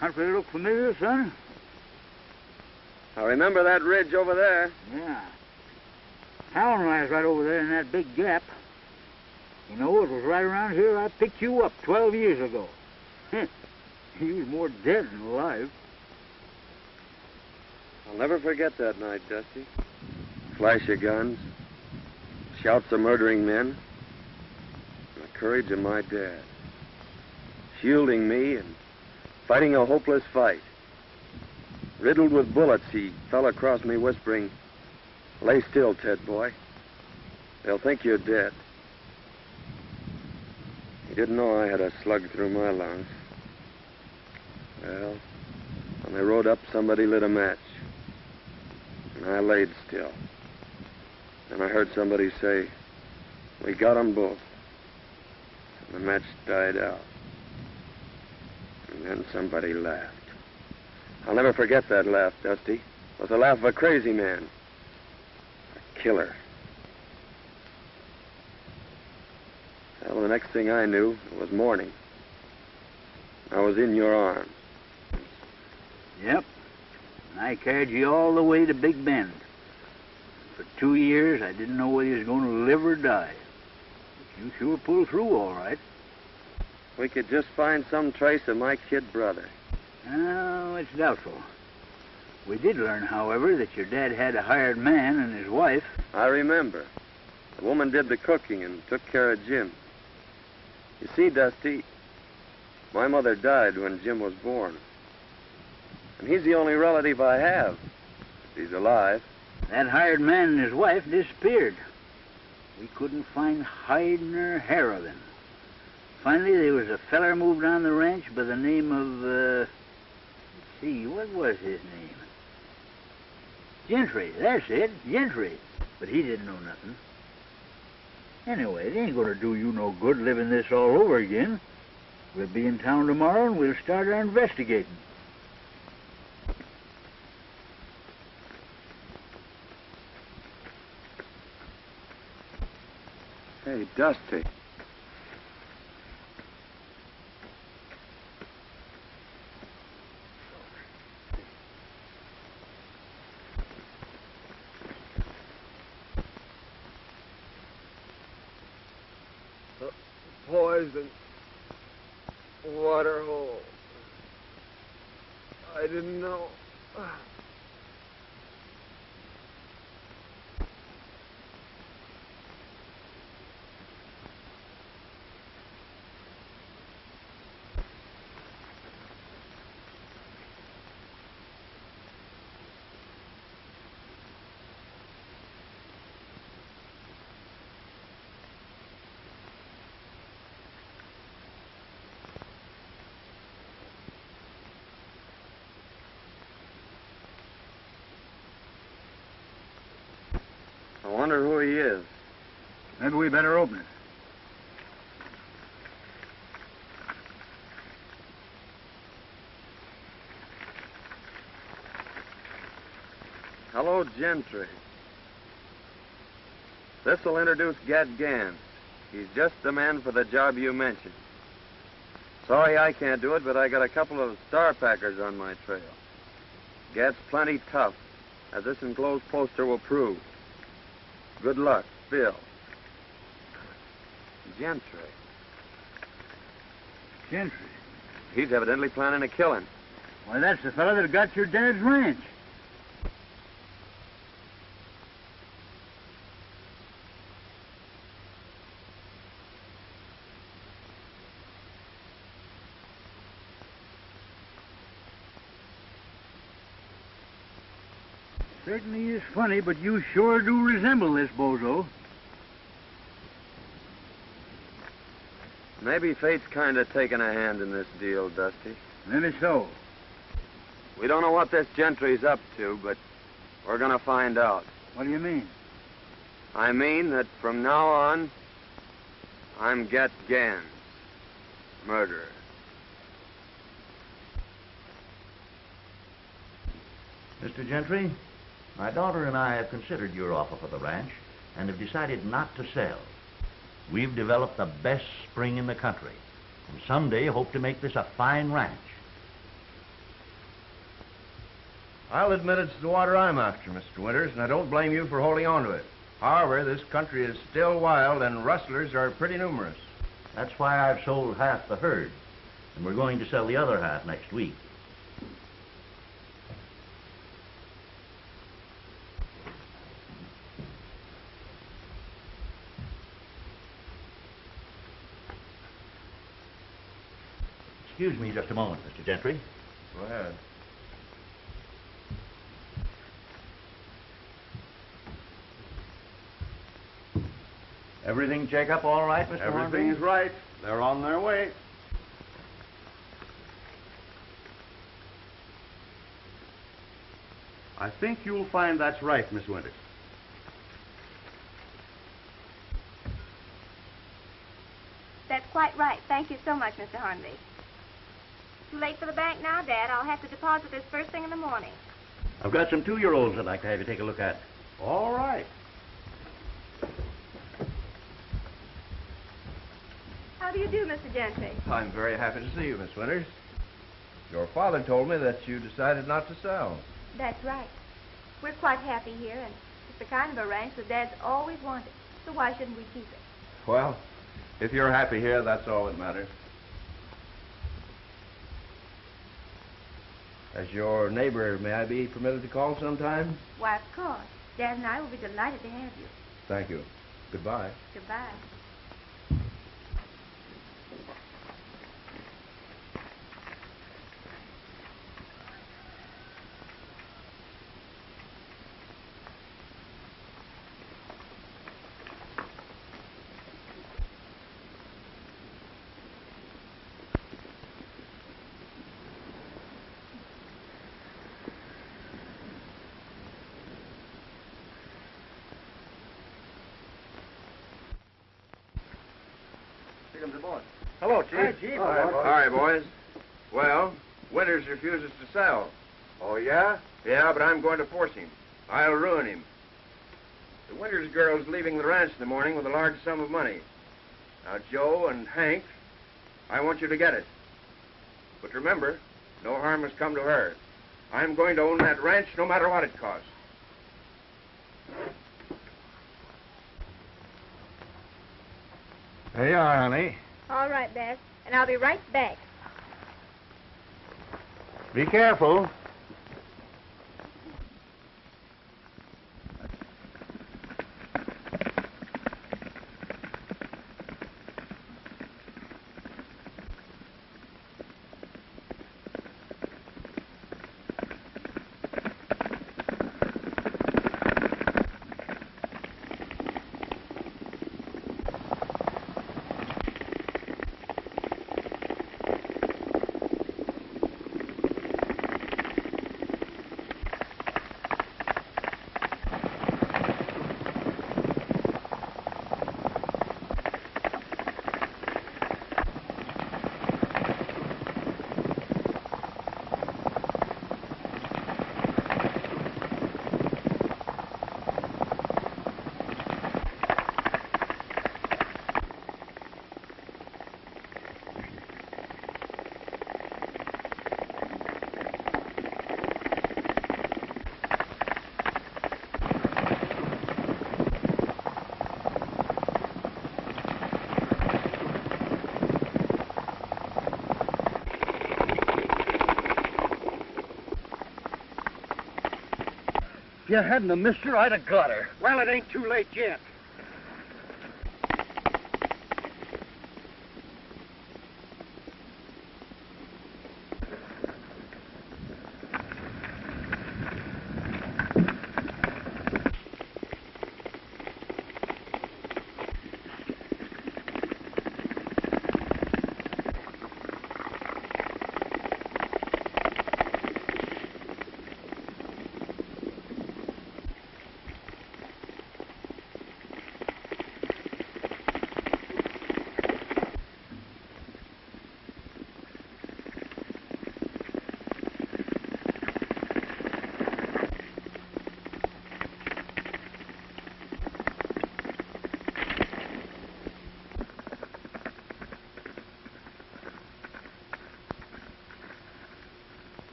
Don't they look familiar, son? I remember that ridge over there. Yeah. Town lies right over there in that big gap. You know, it was right around here I picked you up 12 years ago. You was more dead than alive. I'll never forget that night, Dusty. Flash of guns, shouts of murdering men, and the courage of my dad. Shielding me and fighting a hopeless fight. Riddled with bullets, he fell across me whispering, "Lay still, Ted boy. They'll think you're dead." He didn't know I had a slug through my lungs. Well, when they rode up, somebody lit a match. And I laid still. Then I heard somebody say, "We got 'em both." And the match died out. And then somebody laughed. I'll never forget that laugh, Dusty. It was the laugh of a crazy man. A killer. Well, the next thing I knew, it was morning. I was in your arms. Yep. And I carried you all the way to Big Bend. For 2 years, I didn't know whether you was going to live or die. But you sure pulled through all right. We could just find some trace of my kid brother. Oh, it's doubtful. We did learn, however, that your dad had a hired man and his wife. I remember. The woman did the cooking and took care of Jim. You see, Dusty, my mother died when Jim was born. And he's the only relative I have, if he's alive. That hired man and his wife disappeared. We couldn't find hide nor hair of him. Finally, there was a feller moved on the ranch by the name of, let's see, what was his name? Gentry, that's it, Gentry. But he didn't know nothing. Anyway, it ain't gonna do you no good living this all over again. We'll be in town tomorrow and we'll start our investigating. Hey, Dusty. Poison. Water hole. I didn't know. I wonder who he is. Maybe we better open it. Hello, Gentry. This'll introduce Gad Gans. He's just the man for the job you mentioned. Sorry I can't do it, but I got a couple of star packers on my trail. Gets plenty tough, as this enclosed poster will prove. Good luck, Bill. Gentry. Gentry? He's evidently planning a killing. Why, that's the fellow that got your dad's ranch. Certainly is funny, but you sure do resemble this bozo. Maybe fate's kind of taking a hand in this deal, Dusty. Maybe so. We don't know what this Gentry's up to, but we're gonna find out. What do you mean? I mean that from now on, I'm Get Gans, murderer. Mr. Gentry, my daughter and I have considered your offer for the ranch and have decided not to sell. We've developed the best spring in the country, and someday hope to make this a fine ranch. I'll admit it's the water I'm after, Mr. Winters, and I don't blame you for holding on to it. However, this country is still wild, and rustlers are pretty numerous. That's why I've sold half the herd, and we're going to sell the other half next week. Excuse me just a moment, Mr. Gentry. Go ahead. Everything check up all right, Mr. Everything's right. They're on their way. I think you'll find that's right, Miss Winters. That's quite right. Thank you so much, Mr. Hornby. Too late for the bank now, Dad. I'll have to deposit this first thing in the morning. I've got some 2-year-olds I'd like to have you take a look at. All right. How do you do, Mr. Gentry? I'm very happy to see you, Miss Winters. Your father told me that you decided not to sell. That's right. We're quite happy here, and it's the kind of a ranch that Dad's always wanted. So why shouldn't we keep it? Well, if you're happy here, that's all that matters. As your neighbor, may I be permitted to call sometime? Why, of course. Dad and I will be delighted to have you. Thank you. Goodbye. Goodbye. Hello, Chief. Hi, Chief. Hi, boys. Well, Winters refuses to sell. Oh, yeah? Yeah, but I'm going to force him. I'll ruin him. The Winters girl's leaving the ranch in the morning with a large sum of money. Now, Joe and Hank, I want you to get it. But remember, no harm has come to her. I'm going to own that ranch no matter what it costs. There you are, honey. All right, Dad. And I'll be right back. Be careful. If you hadn't have missed her, I'd have got her. Well, it ain't too late yet.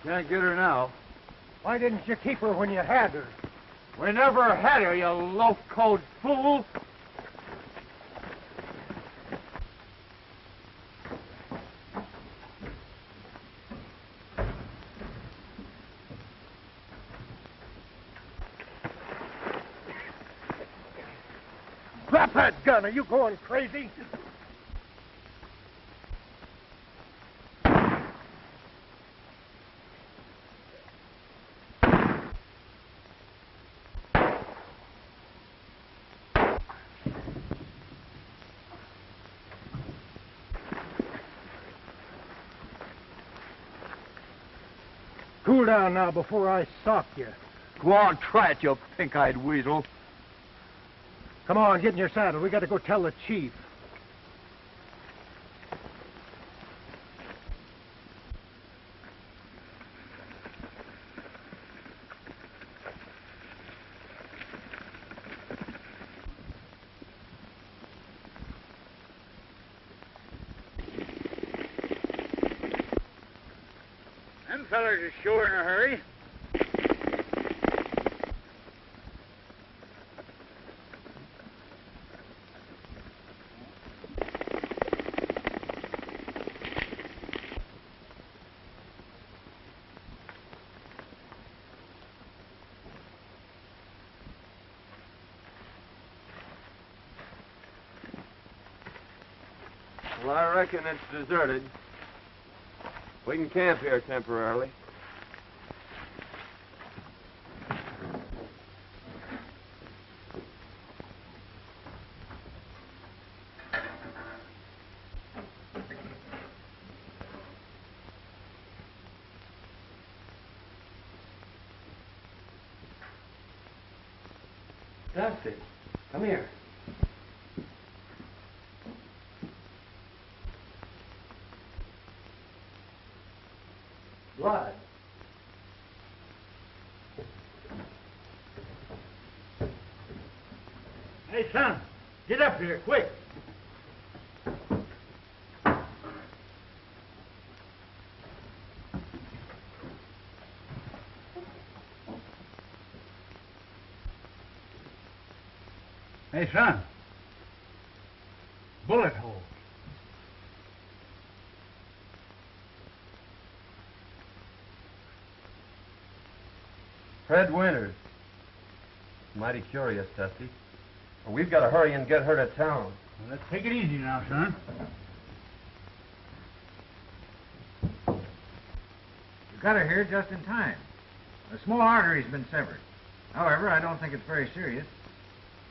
Can't get her now. Why didn't you keep her when you had her? We never had her, you loaf-coat fool. Drop that gun. Are you going crazy? Cool down now before I sock you. Go on, try it, you pink-eyed weasel. Come on, get in your saddle. We got to go tell the chief. Them fellers are sure in a hurry. Well, I reckon it's deserted. We can camp here temporarily. Dusty, come here. Blood. Hey, son, get up here, quick. Hey, son. Bullet hole. Fred Winters. Mighty curious, Dusty. Well, we've got to hurry and get her to town. Well, let's take it easy now, son. You got her here just in time. A small artery's been severed. However, I don't think it's very serious.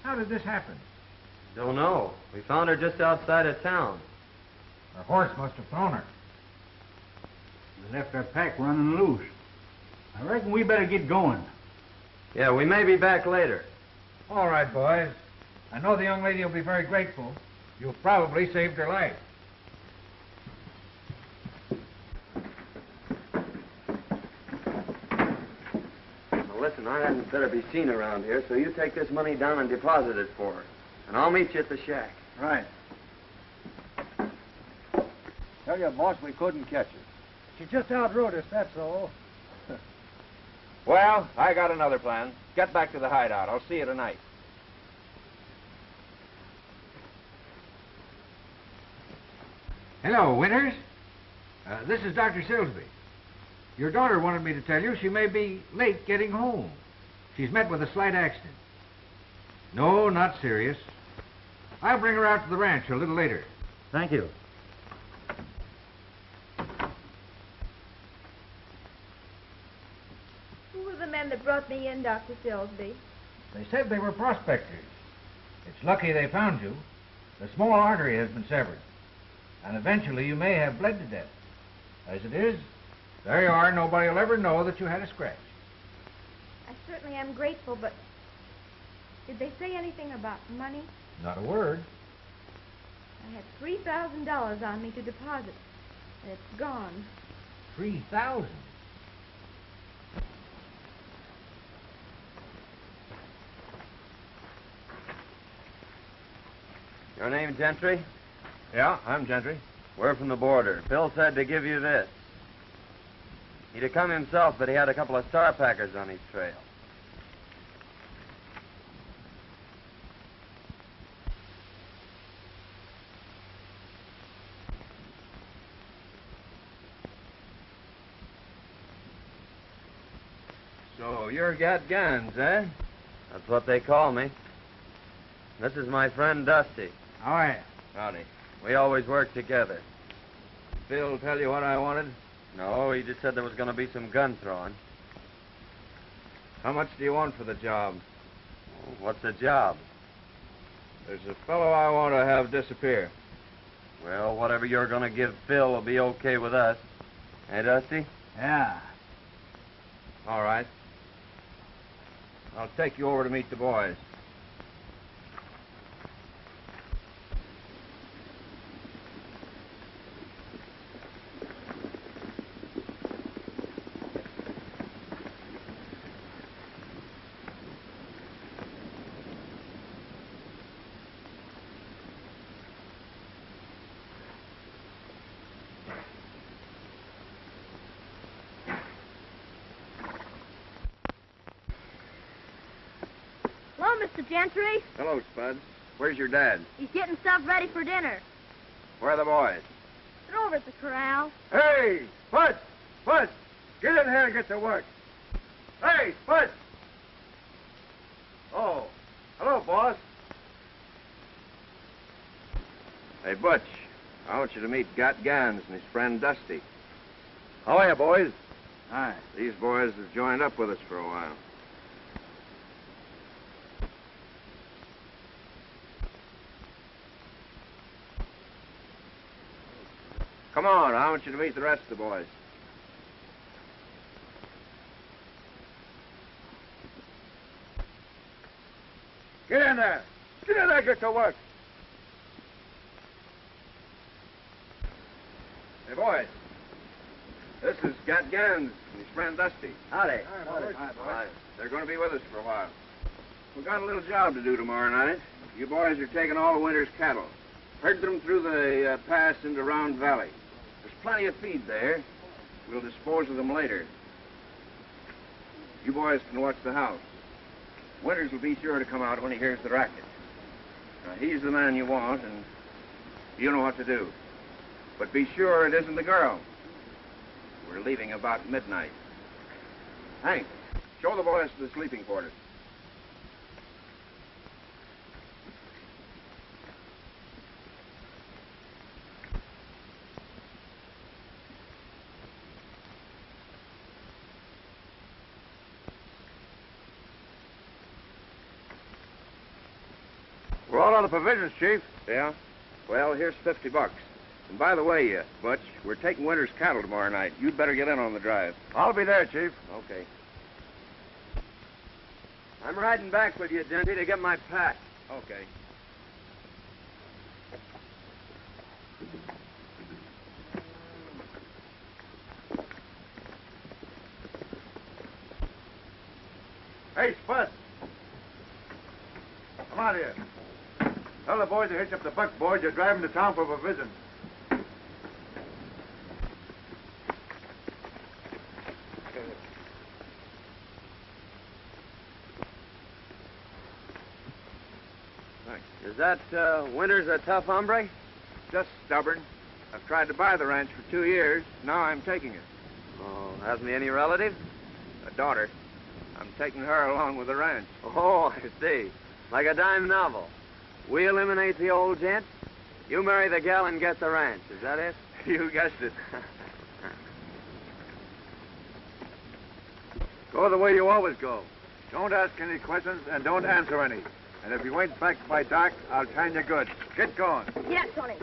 How did this happen? Don't know. We found her just outside of town. Her horse must have thrown her. We left our pack running loose. I reckon we better get going. Yeah, we may be back later. All right, boys. I know the young lady will be very grateful. You've probably saved her life. Now listen, I hadn't better be seen around here, so you take this money down and deposit it for her. And I'll meet you at the shack. Right. Tell you, boss, we couldn't catch her. She just outrode us, that's all. Well, I got another plan. Get back to the hideout. I'll see you tonight. Hello, Winters. This is Dr. Silsby. Your daughter wanted me to tell you she may be late getting home. She's met with a slight accident. No, not serious. I'll bring her out to the ranch a little later. Thank you. Who were the men that brought me in, Dr. Silsby? They said they were prospectors. It's lucky they found you. The small artery has been severed, and eventually you may have bled to death. As it is, there you are. Nobody will ever know that you had a scratch. I certainly am grateful, but did they say anything about money? Not a word. I had $3,000 on me to deposit, and it's gone. 3,000. Your name, Gentry? Yeah, I'm Gentry. We're from the border. Bill said to give you this. He'd have come himself, but he had a couple of star packers on his trail. So you're got guns, eh? That's what they call me. This is my friend Dusty. How are you? Howdy. We always work together. Bill tell you what I wanted? No, he just said there was going to be some gun throwing. How much do you want for the job? What's the job? There's a fellow I want to have disappear. Well, whatever you're going to give Phil will be okay with us. Hey, Dusty? Yeah. All right. I'll take you over to meet the boys. Hello, Mr. Gentry. Hello, Spud. Where's your dad? He's getting stuff ready for dinner. Where are the boys? They're over at the corral. Hey, Spud! Spud! Get in here and get to work. Hey, Spud! Oh, hello, boss. Hey, Butch, I want you to meet Gat Gans and his friend Dusty. How are you, boys? Hi. These boys have joined up with us for a while. Come on, I want you to meet the rest of the boys. Get in there! Get in there, get to work! Hey, boys. This is Gat Gans and his friend Dusty. Howdy. Hi. They're going to be with us for a while. We've got a little job to do tomorrow night. You boys are taking all of Winter's cattle. Herd them through the pass into Round Valley. There's plenty of feed there. We'll dispose of them later. You boys can watch the house. Winters will be sure to come out when he hears the racket. Now, he's the man you want, and you know what to do. But be sure it isn't the girl. We're leaving about midnight. Hank, show the boys to the sleeping quarters. We're all out of provisions, Chief. Yeah? Well, here's $50. And by the way, Butch, we're taking Winter's cattle tomorrow night. You'd better get in on the drive. I'll be there, Chief. Okay. I'm riding back with you, Gentry, to get my pack. Okay. Hey, Spud. Come out here. Tell the boys to hitch up the buckboard. You're driving to town for a visit. Is that Winters a tough hombre? Just stubborn. I've tried to buy the ranch for 2 years. Now I'm taking it. Oh, hasn't he any relatives? A daughter. I'm taking her along with the ranch. Oh, I see. Like a dime novel. We eliminate the old gent. You marry the gal and get the ranch. Is that it? You guessed it. Go the way you always go. Don't ask any questions and don't answer any. And if you ain't back by dark, I'll tan you good. Get going. Yes, Tony.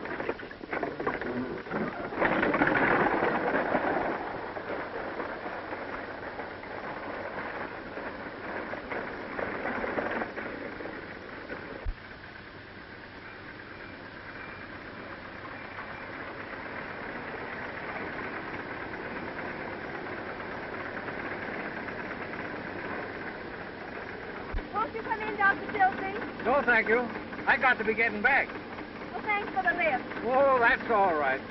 Won't you come in, Dr. Silsby? No, thank you. I got to be getting back. Well, thanks for the lift. Oh, that's all right.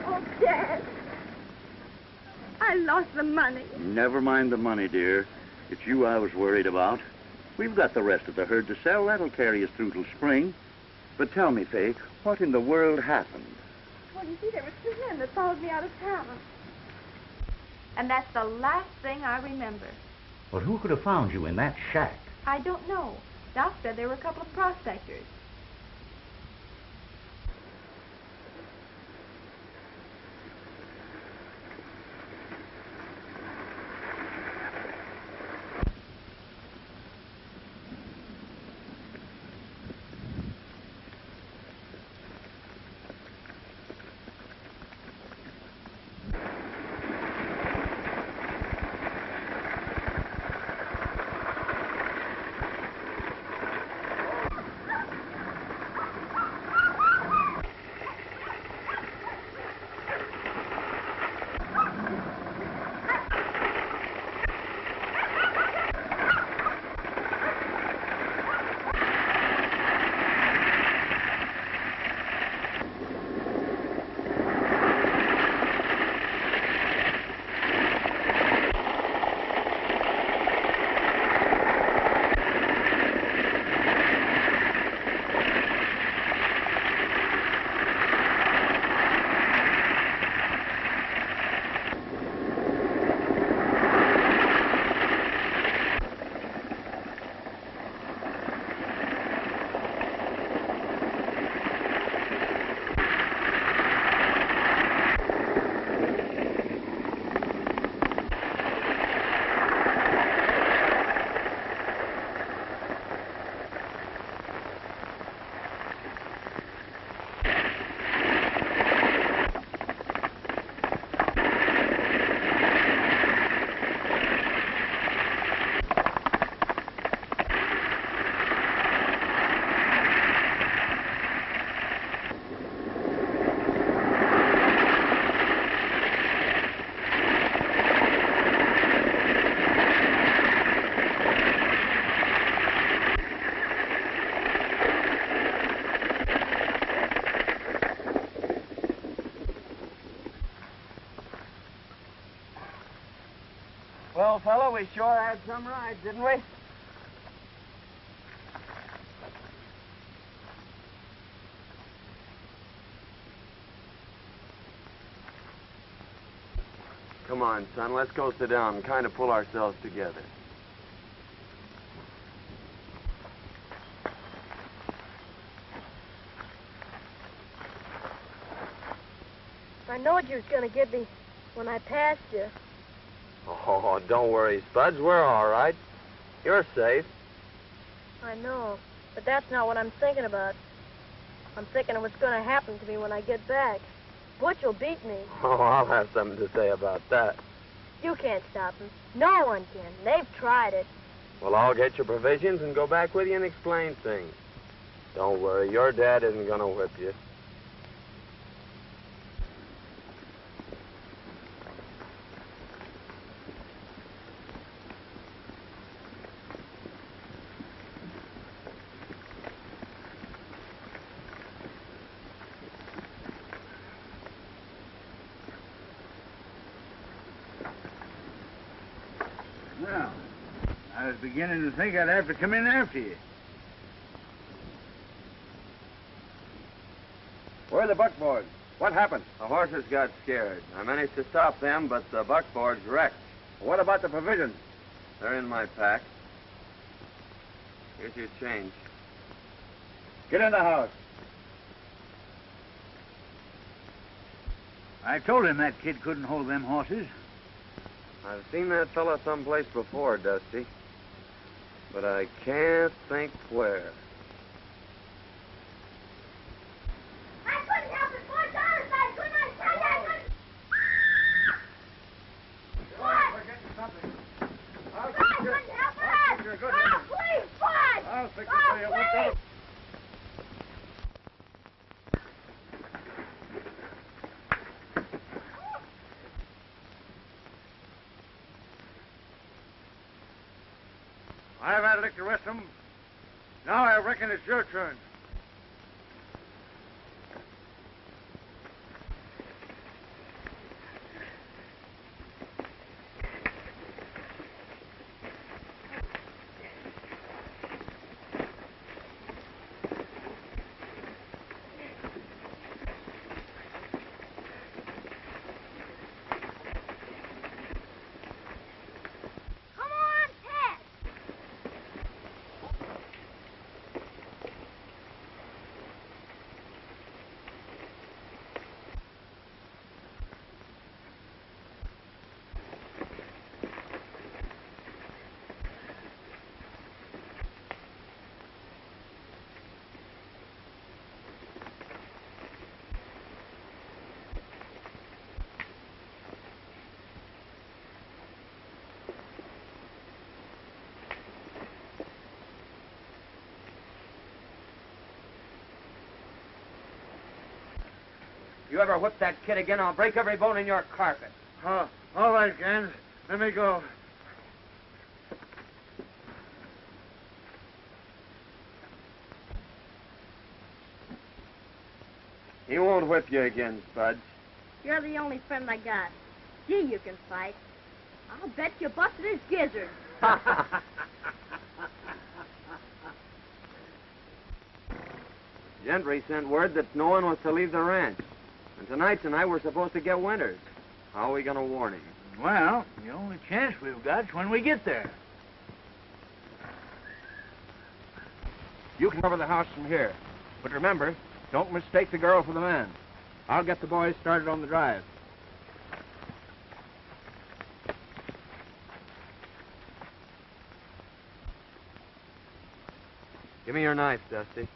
Oh, Dad. I lost the money. Never mind the money, dear. It's you I was worried about. We've got the rest of the herd to sell. That'll carry us through till spring. But tell me, Faith, what in the world happened? Well, you see, there were 2 men that followed me out of town. And that's the last thing I remember. Well, who could have found you in that shack? I don't know. Doc said there were a couple of prospectors. Well, fella, we sure had some ride, didn't we? Come on, son, let's go sit down and kind of pull ourselves together. I knowed you was going to get me when I passed you. Oh, don't worry, Spuds. We're all right. You're safe. I know, but that's not what I'm thinking about. I'm thinking of what's going to happen to me when I get back. Butch will beat me. Oh, I'll have something to say about that. You can't stop him. No one can. They've tried it. Well, I'll get your provisions and go back with you and explain things. Don't worry, your dad isn't going to whip you. Well, I was beginning to think I'd have to come in after you. Where are the buckboards? What happened? The horses got scared. I managed to stop them, but the buckboards wrecked. What about the provisions? They're in my pack. Here's your change. Get in the house. I told him that kid couldn't hold them horses. I've seen that fella someplace before, Dusty. But I can't think where. I couldn't help it. $4. I couldn't. I tell you, I couldn't. What? We're getting something. I couldn't help it. you a good Oh, please, what? I'll fix it Oh, for you. What's please. up? I've had a lick the rest of them. Now I reckon it's your turn. Come on, Ted. You ever whip that kid again, I'll break every bone in your carpet. Oh, all right, Gans. Let me go. He won't whip you again, Spudge. You're the only friend I got. Gee, you can fight. I'll bet you busted his gizzard. Gentry sent word that no one was to leave the ranch. And tonight we're supposed to get Winters. How are we going to warn him? Well, the only chance we've got's when we get there. You can cover the house from here. But remember, don't mistake the girl for the man. I'll get the boys started on the drive. Give me your knife, Dusty.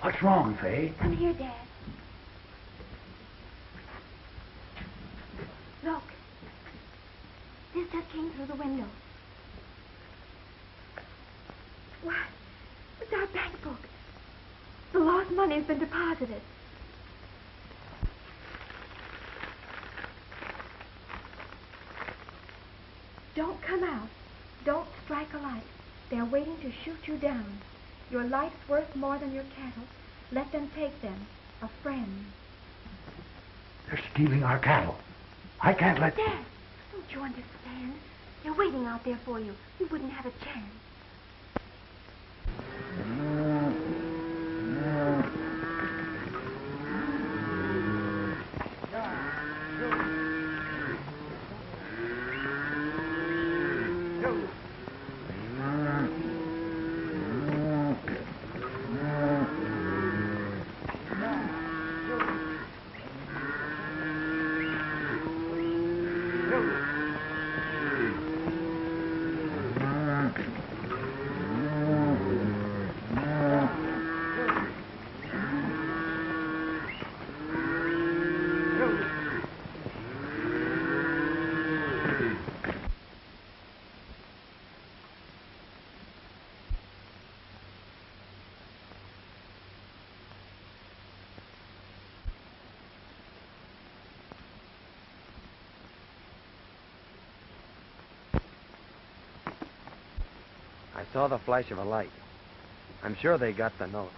What's wrong, Fay? Come here, Dad. came through the window. What? It's our bank book. The lost money has been deposited. Don't come out. Don't strike a light. They're waiting to shoot you down. Your life's worth more than your cattle. Let them take them. A friend. They're stealing our cattle. I can't let... Dad, don't you understand? They're waiting out there for you. You wouldn't have a chance. I saw the flash of a light. I'm sure they got the note.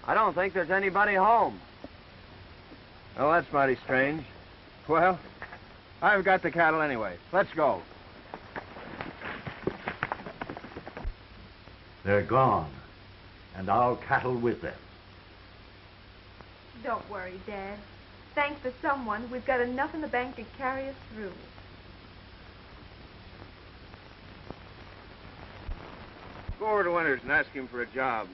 I don't think there's anybody home. Oh, that's mighty strange. Well, I've got the cattle anyway. Let's go. They're gone, and our cattle with them. Don't worry, Dad. Thanks to someone, we've got enough in the bank to carry us through. Go over to Winters and ask him for a job.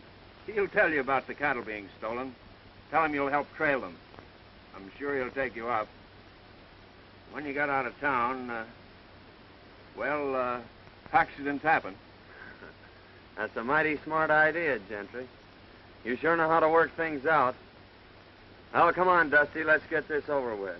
He'll tell you about the cattle being stolen. Tell him you'll help trail them. I'm sure he'll take you up. When you got out of town, accidents happen. That's a mighty smart idea, Gentry. You sure know how to work things out. Well, come on, Dusty. Let's get this over with.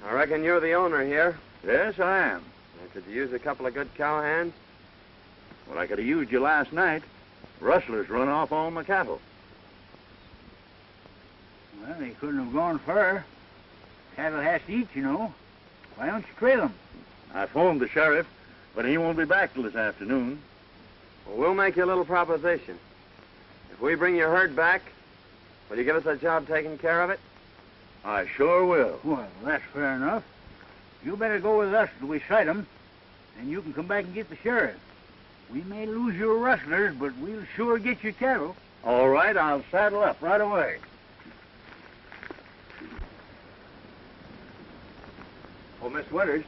I reckon you're the owner here. Yes, I am. Could you use a couple of good cowhands? Well, I could have used you last night. Rustlers run off all my cattle. Well, they couldn't have gone far. Cattle has to eat, you know. Why don't you trail them? I phoned the sheriff, but he won't be back till this afternoon. Well, we'll make you a little proposition. If we bring your herd back, will you give us a job taking care of it? I sure will. Well, that's fair enough. You better go with us till we sight 'em, and you can come back and get the sheriff. We may lose your rustlers, but we'll sure get your cattle. All right, I'll saddle up right away. Oh, Miss Winters.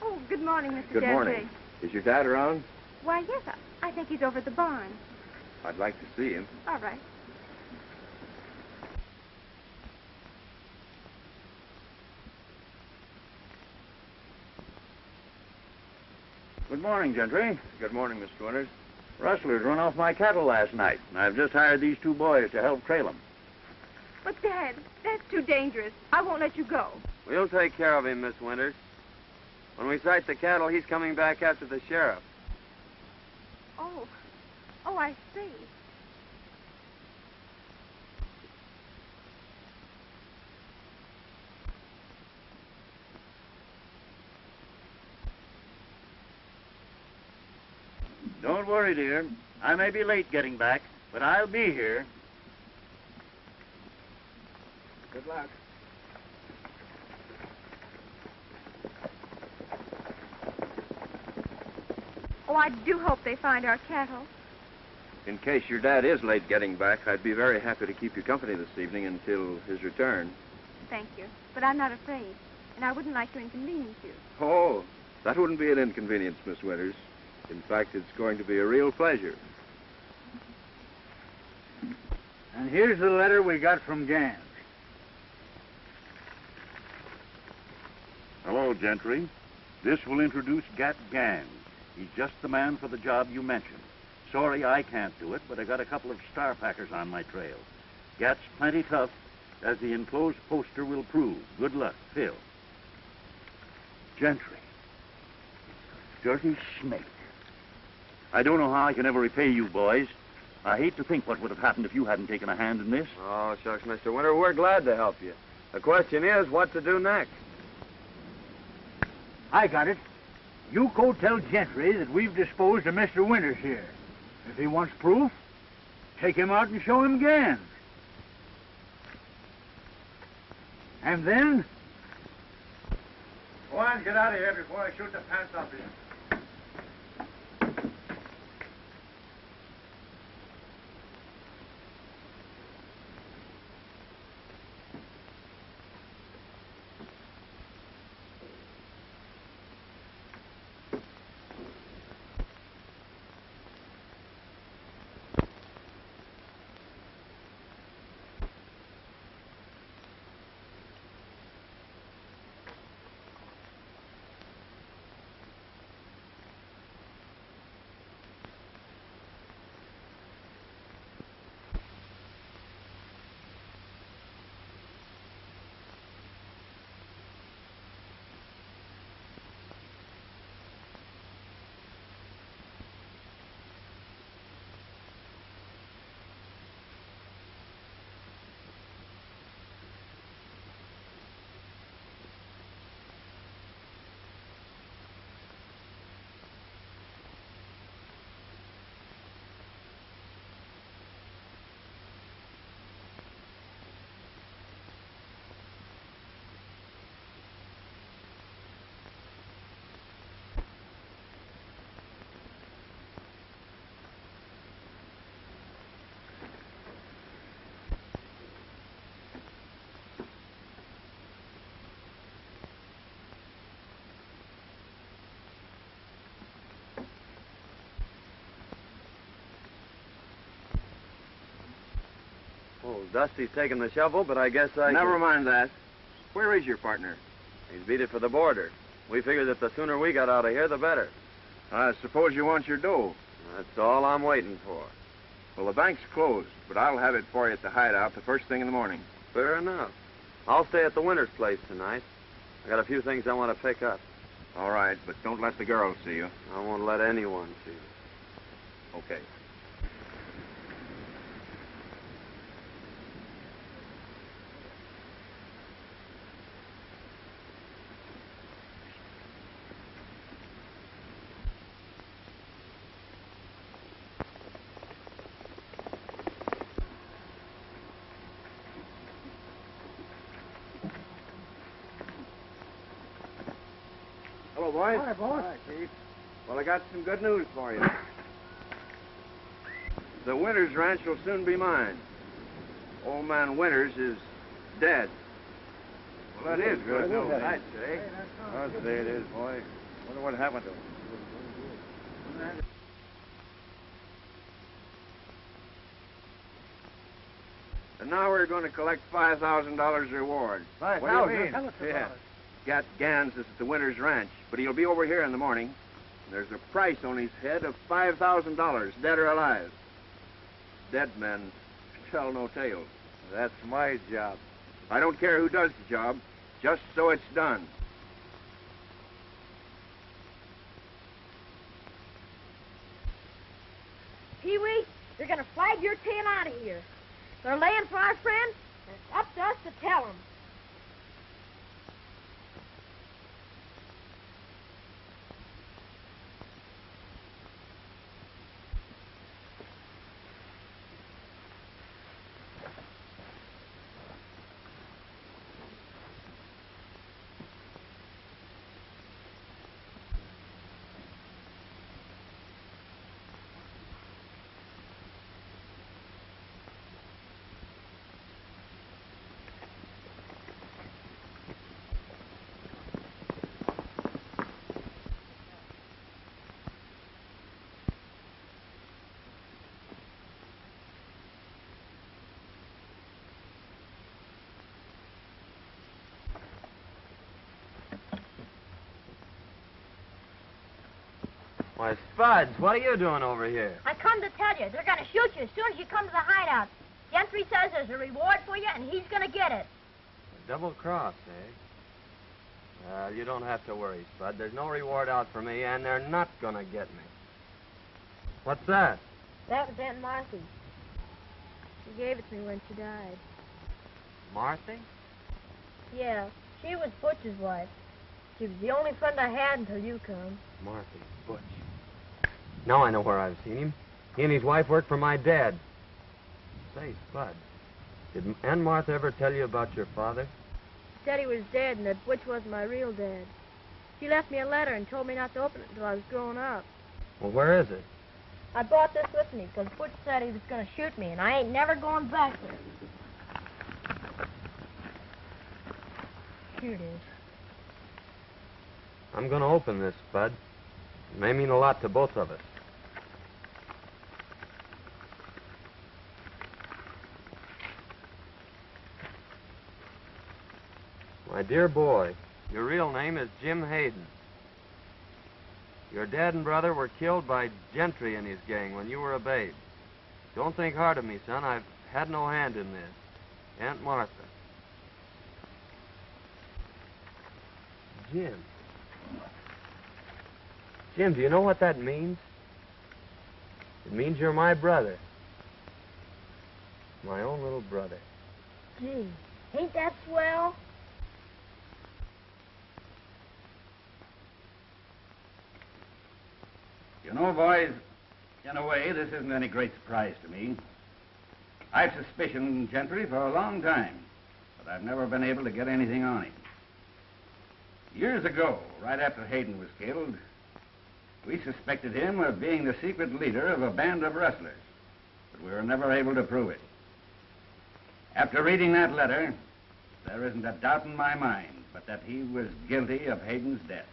Oh, good morning, Mr. Good Gentry. morning. Is your dad around? Why, yes, I think he's over at the barn. I'd like to see him. All right. Good morning, Gentry. Good morning, Mr. Winters. Rustlers run off my cattle last night, and I've just hired these two boys to help trail them. But, Dad, that's too dangerous. I won't let you go. We'll take care of him, Miss Winters. When we sight the cattle, he's coming back after the sheriff. Oh, I see. Don't worry, dear. I may be late getting back, but I'll be here. Good luck. Oh, I do hope they find our cattle. In case your dad is late getting back, I'd be very happy to keep you company this evening until his return. Thank you. But I'm not afraid, and I wouldn't like to inconvenience you. Oh, that wouldn't be an inconvenience, Miss Winters. In fact, it's going to be a real pleasure. And here's the letter we got from Gans. Hello, Gentry. This will introduce Gat Gans. He's just the man for the job you mentioned. Sorry I can't do it, but I got a couple of star packers on my trail. Gat's plenty tough, as the enclosed poster will prove. Good luck, Phil. Gentry. Dirty snake. I don't know how I can ever repay you, boys. I hate to think what would have happened if you hadn't taken a hand in this. Oh, shucks, Mr. Winter, we're glad to help you. The question is, what to do next? I got it. You go tell Gentry that we've disposed of Mr. Winters here. If he wants proof, take him out and show him Gans. And then... Go on, get out of here before I shoot the pants off you. Oh, Dusty's taking the shovel, but I guess Never mind that. Where is your partner? He's beat it for the border. We figured that the sooner we got out of here, the better. I suppose you want your dough. That's all I'm waiting for. Well, the bank's closed, but I'll have it for you at the hideout the first thing in the morning. Fair enough. I'll stay at the Winters place tonight. I got a few things I want to pick up. All right, but don't let the girls see you. I won't let anyone see you. Okay. Hello, boys. Hi, boss. Hi, Chief. Well, I got some good news for you. The Winters ranch will soon be mine. Old man Winters is dead. Well, that is good news, Hey, I'd say. I'd say it is, boy. Wonder what happened to him. And now we're going to collect $5,000 reward. What do you mean? Tell us about Yeah. it. Gat Gans is at the Winters Ranch, but he'll be over here in the morning. There's a price on his head of $5,000, dead or alive. Dead men tell no tales. That's my job. I don't care who does the job, just so it's done. Pee-wee, you're going to flag your tail out of here. They're laying for our friend, and it's up to us to tell them. Why, Spuds, what are you doing over here? I come to tell you, they're going to shoot you as soon as you come to the hideout. Gentry says there's a reward for you, and he's going to get it. A double cross, eh? You don't have to worry, Spud. There's no reward out for me, and they're not going to get me. What's that? That was Aunt Marthy. She gave it to me when she died. Marthy? Yeah, she was Butch's wife. She was the only friend I had until you come. Marthy, Butch. Now I know where I've seen him. He and his wife worked for my dad. Say, Spud, did Aunt Martha ever tell you about your father? She said he was dead and that Butch wasn't my real dad. She left me a letter and told me not to open it until I was grown up. Well, where is it? I brought this with me because Butch said he was going to shoot me, and I ain't never going back there. Here it is. I'm going to open this, Spud. It may mean a lot to both of us. My dear boy, your real name is Jim Hayden. Your dad and brother were killed by Gentry and his gang when you were a babe. Don't think hard of me, son. I've had no hand in this. Aunt Martha. Jim. Jim, do you know what that means? It means you're my brother. My own little brother. Gee, ain't that swell? You know, boys, in a way, this isn't any great surprise to me. I've suspicioned Gentry for a long time, but I've never been able to get anything on him. Years ago, right after Hayden was killed, we suspected him of being the secret leader of a band of rustlers, but we were never able to prove it. After reading that letter, there isn't a doubt in my mind but that he was guilty of Hayden's death.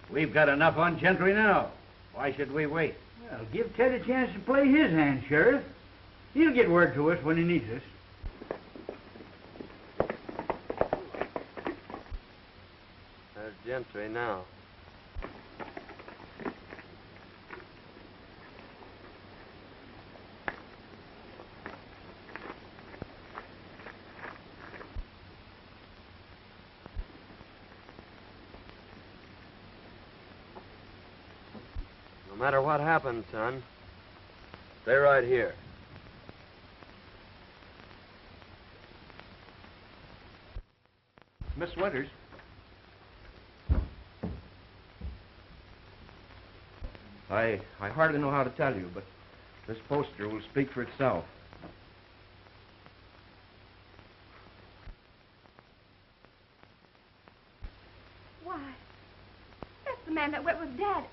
We've got enough on Gentry now. Why should we wait? Well, give Ted a chance to play his hand, Sheriff. He'll get word to us when he needs us. There's Gentry now. No matter what happens, son, stay right here. Miss Winters. I hardly know how to tell you, but this poster will speak for itself. Why? That's the man that went with Dad,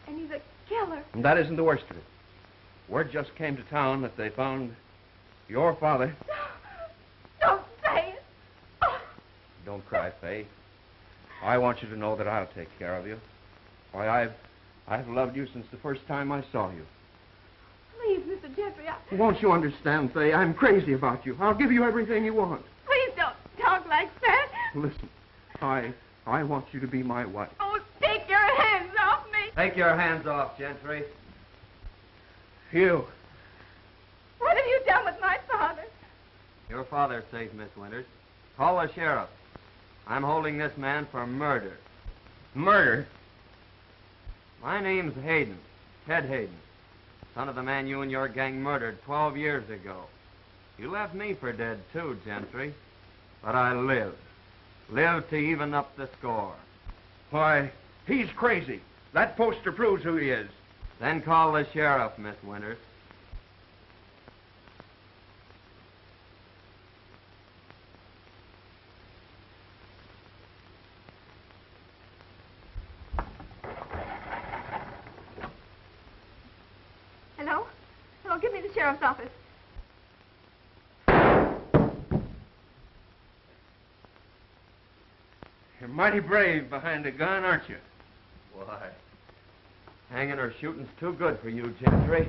and he's a killer. And that isn't the worst of it. Word just came to town that they found your father. Don't say it. Oh. Don't cry, Fay. I want you to know that I'll take care of you. Why, I've loved you since the first time I saw you. Please, Mr. Gentry, Won't you understand, Fay? I'm crazy about you. I'll give you everything you want. please don't talk like that. Listen, I want you to be my wife. Oh, take your hands off me. Take your hands off, Gentry. You. What have you done with my father? Your father's safe, Miss Winters. Call the sheriff. I'm holding this man for murder. Murder? My name's Hayden, Ted Hayden, son of the man you and your gang murdered 12 years ago. You left me for dead, too, Gentry. But I lived. Lived to even up the score. Why, he's crazy. That poster proves who he is. Then call the sheriff, Miss Winters. Hello? Hello, give me the sheriff's office. You're mighty brave behind a gun, aren't you? Why, hanging or shooting's too good for you, Gentry.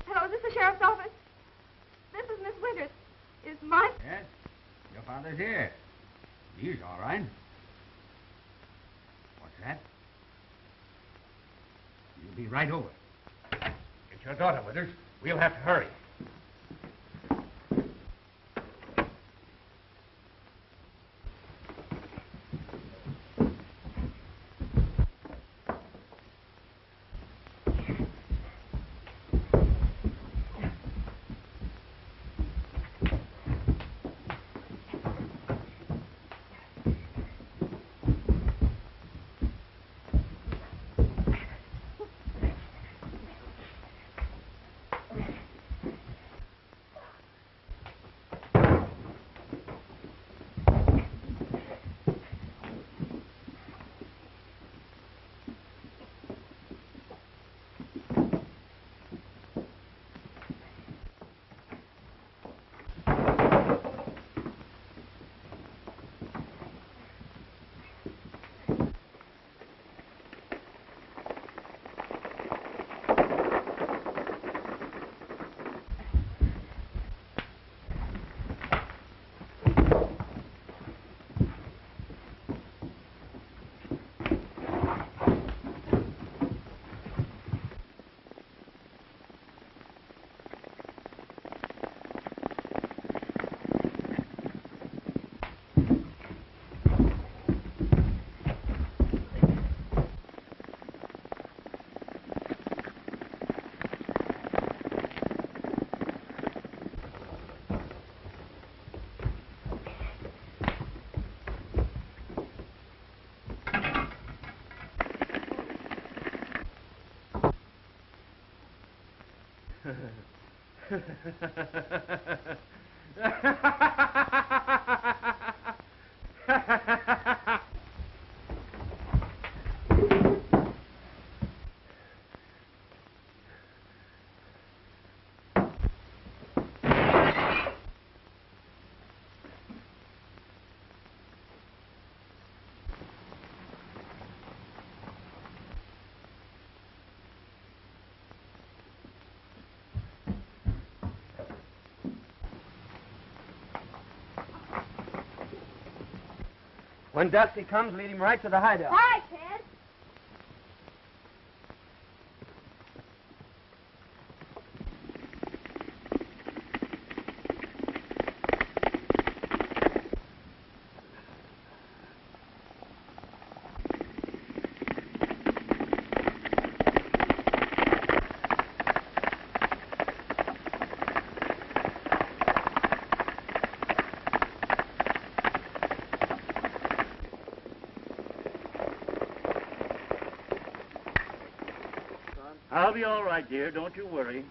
Hello, is this the sheriff's Pat. You'll be right over. Get your daughter, Withers. We'll have to hurry. When Dusty comes, lead him right to the hideout. All right, Ted. I'll be all right, dear. Don't you worry.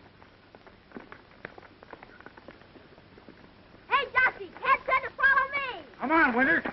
Hey, Dusty, Ted said to follow me. Come on, Withers.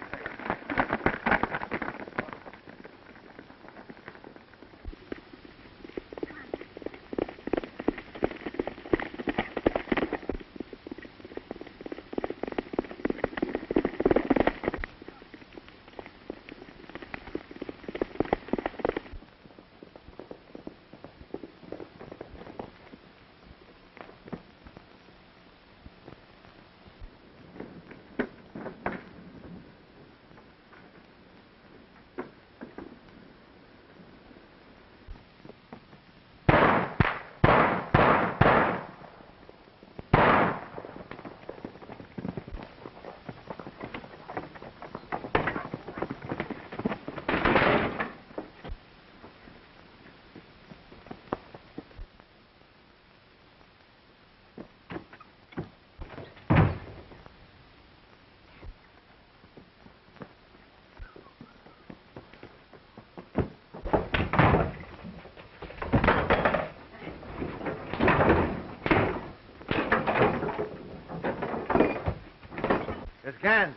This gun.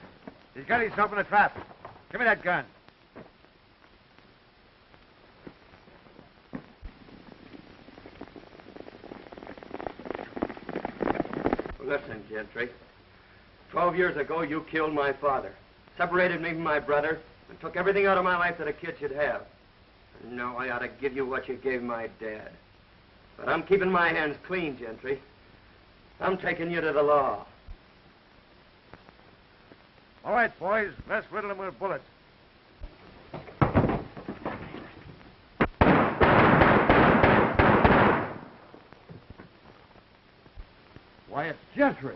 He's got himself in a trap. Give me that gun. Listen, Gentry. 12 years ago, you killed my father, separated me from my brother, and took everything out of my life that a kid should have. And now I ought to give you what you gave my dad. But I'm keeping my hands clean, Gentry. I'm taking you to the law. All right, boys, let's riddle him with bullets. Gentry.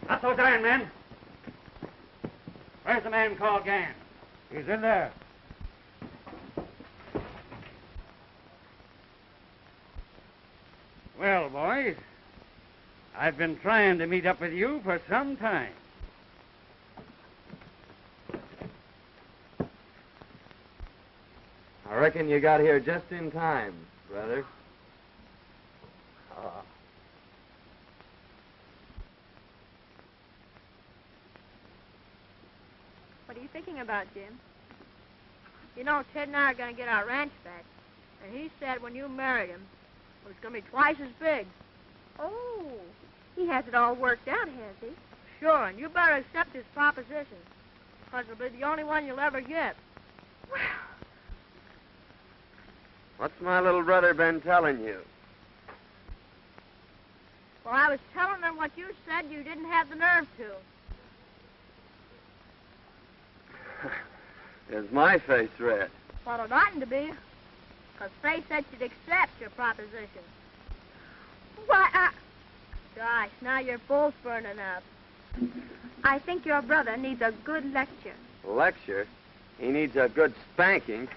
Not those iron men. Where's the man called Gann? He's in there. Well, boys, I've been trying to meet up with you for some time. I reckon you got here just in time, brother. What are you thinking about, Jim? You know, Ted and I are going to get our ranch back. And he said when you married him, it was going to be twice as big. Oh, he has it all worked out, has he? Sure, and you better accept his proposition. Because it'll be the only one you'll ever get. Well, What's my little brother been telling you? Well, I was telling him what you said you didn't have the nerve to. Is my face red? Well, it oughtn't to be. Because Faye said she'd accept your proposition. why, Gosh, now your bull's burning up. I think your brother needs a good lecture. Lecture? He needs a good spanking.